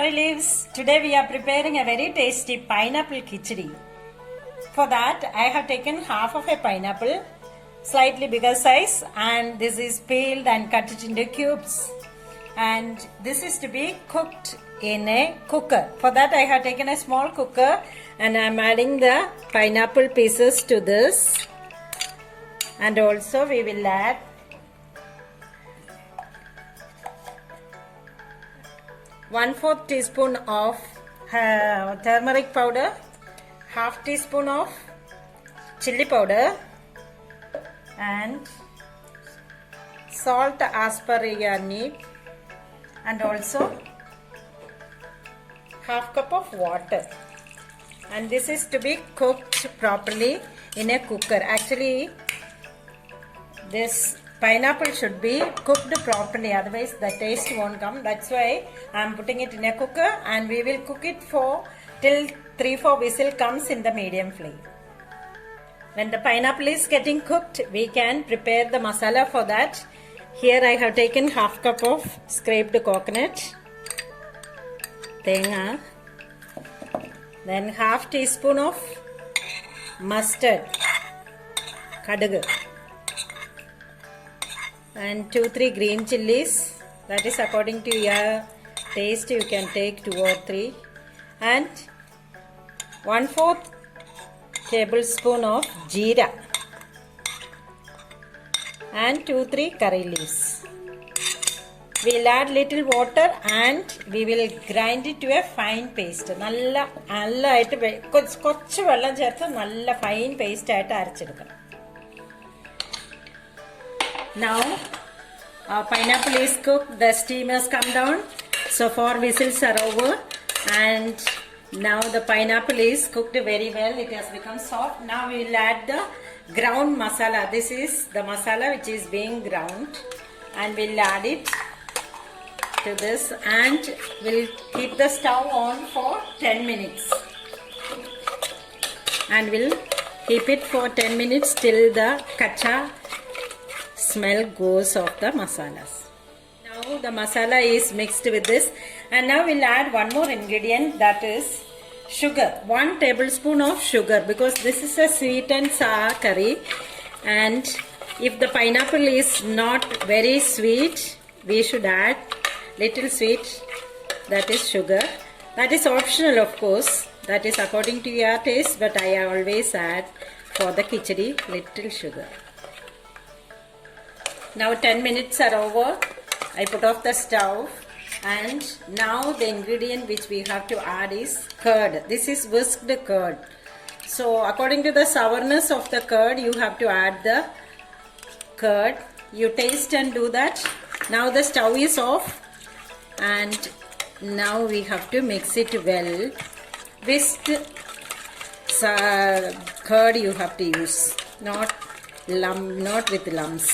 curry leaves. Today we are preparing a very tasty pineapple khichdi. For that I have taken half of a pineapple, slightly bigger size, and this is peeled and cut it into cubes. And this is to be cooked in a cooker. For that I have taken a small cooker and I am adding the pineapple pieces to this. And also we will add 1/4 teaspoon of turmeric powder, half teaspoon of chili powder, and salt as per your need, and also half cup of water. And this is to be cooked properly in a cooker. Actually, this pineapple should be cooked properly, otherwise the taste won't come. That's why I am putting it in a cooker, and we will cook it for till 3-4 whistle comes in the medium flame. When the pineapple is getting cooked, we can prepare the masala for that. Here I have taken half cup of scraped coconut, tenga, then half teaspoon of mustard, kadugu, and 2-3 green chilies. That is according to your taste, you can take 2 or 3, and 1/4 tablespoon of jeera, and 2-3 curry leaves. We will add little water and we will grind it to a fine paste. നല്ലതായിട്ട് കുറച്ച് വെള്ളം ചേർത്ത് നല്ല fine paste ആയിട്ട് അരച്ചെടുക്കണം. Now our pineapple is cooked, the steam has come down, so 4 whistles are over, and now the pineapple is cooked very well. It has become soft. Now we will add the ground masala. This is the masala which is being ground, and we will add it to this, and we'll keep the stove on for 10 minutes, and we'll keep it for 10 minutes till the kacha smell goes of the masalas. Now the masala is mixed with this, and now we'll add one more ingredient, that is sugar. 1 tablespoon of sugar, because this is a sweet and sour curry, and if the pineapple is not very sweet, we should add little sweet, that is sugar. That is optional, of course, that is according to your taste, but I always add for the khichdi little sugar. Now 10 minutes are over. I put off the stove, and now the ingredient which we have to add is curd. This is whisked curd. So according to the sourness of the curd, you have to add the curd. You taste and do that. Now the stove is off, and now we have to mix it well. Whisked curd you have to use, not with lumps.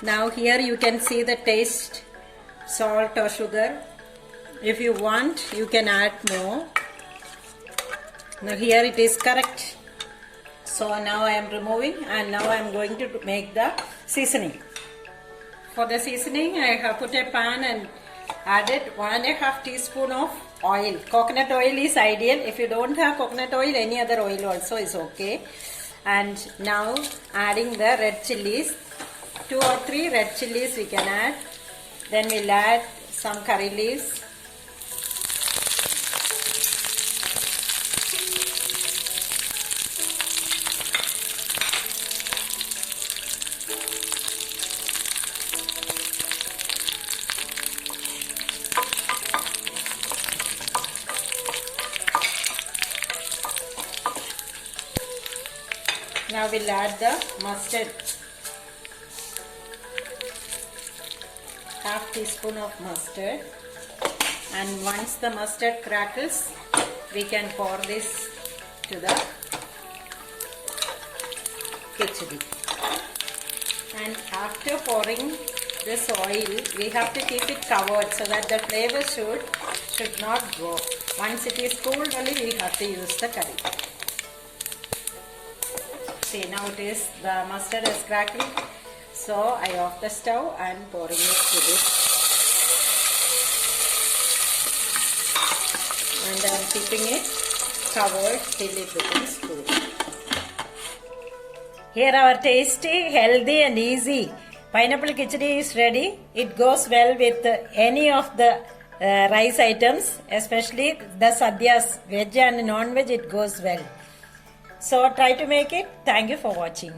Now here you can see the taste, salt or sugar. If you want, you can add more. Now here it is correct. So now I am removing, and now I am going to make the seasoning. For the seasoning, I have put a pan and added 1.5 teaspoon of oil. Coconut oil is ideal. If you don't have coconut oil, any other oil also is okay. And now adding the red chilies. 2 or 3 red chilies we can add. Then we'll add some curry leaves. Now we'll add the mustard. Half teaspoon of mustard, and once the mustard crackles, we can pour this to the khichdi. And after pouring this oil, we have to keep it covered so that the flavor should not go. Once it is cooled, only we have to use the curry. See, now the mustard is cracking. So I off the stove and pouring it to this. I'm keeping it covered till it becomes cool. Here our tasty, healthy and easy pineapple khichdi is ready. It goes well with any of the rice items, especially the sadhyas, veg and non-veg, it goes well. So try to make it. Thank you for watching.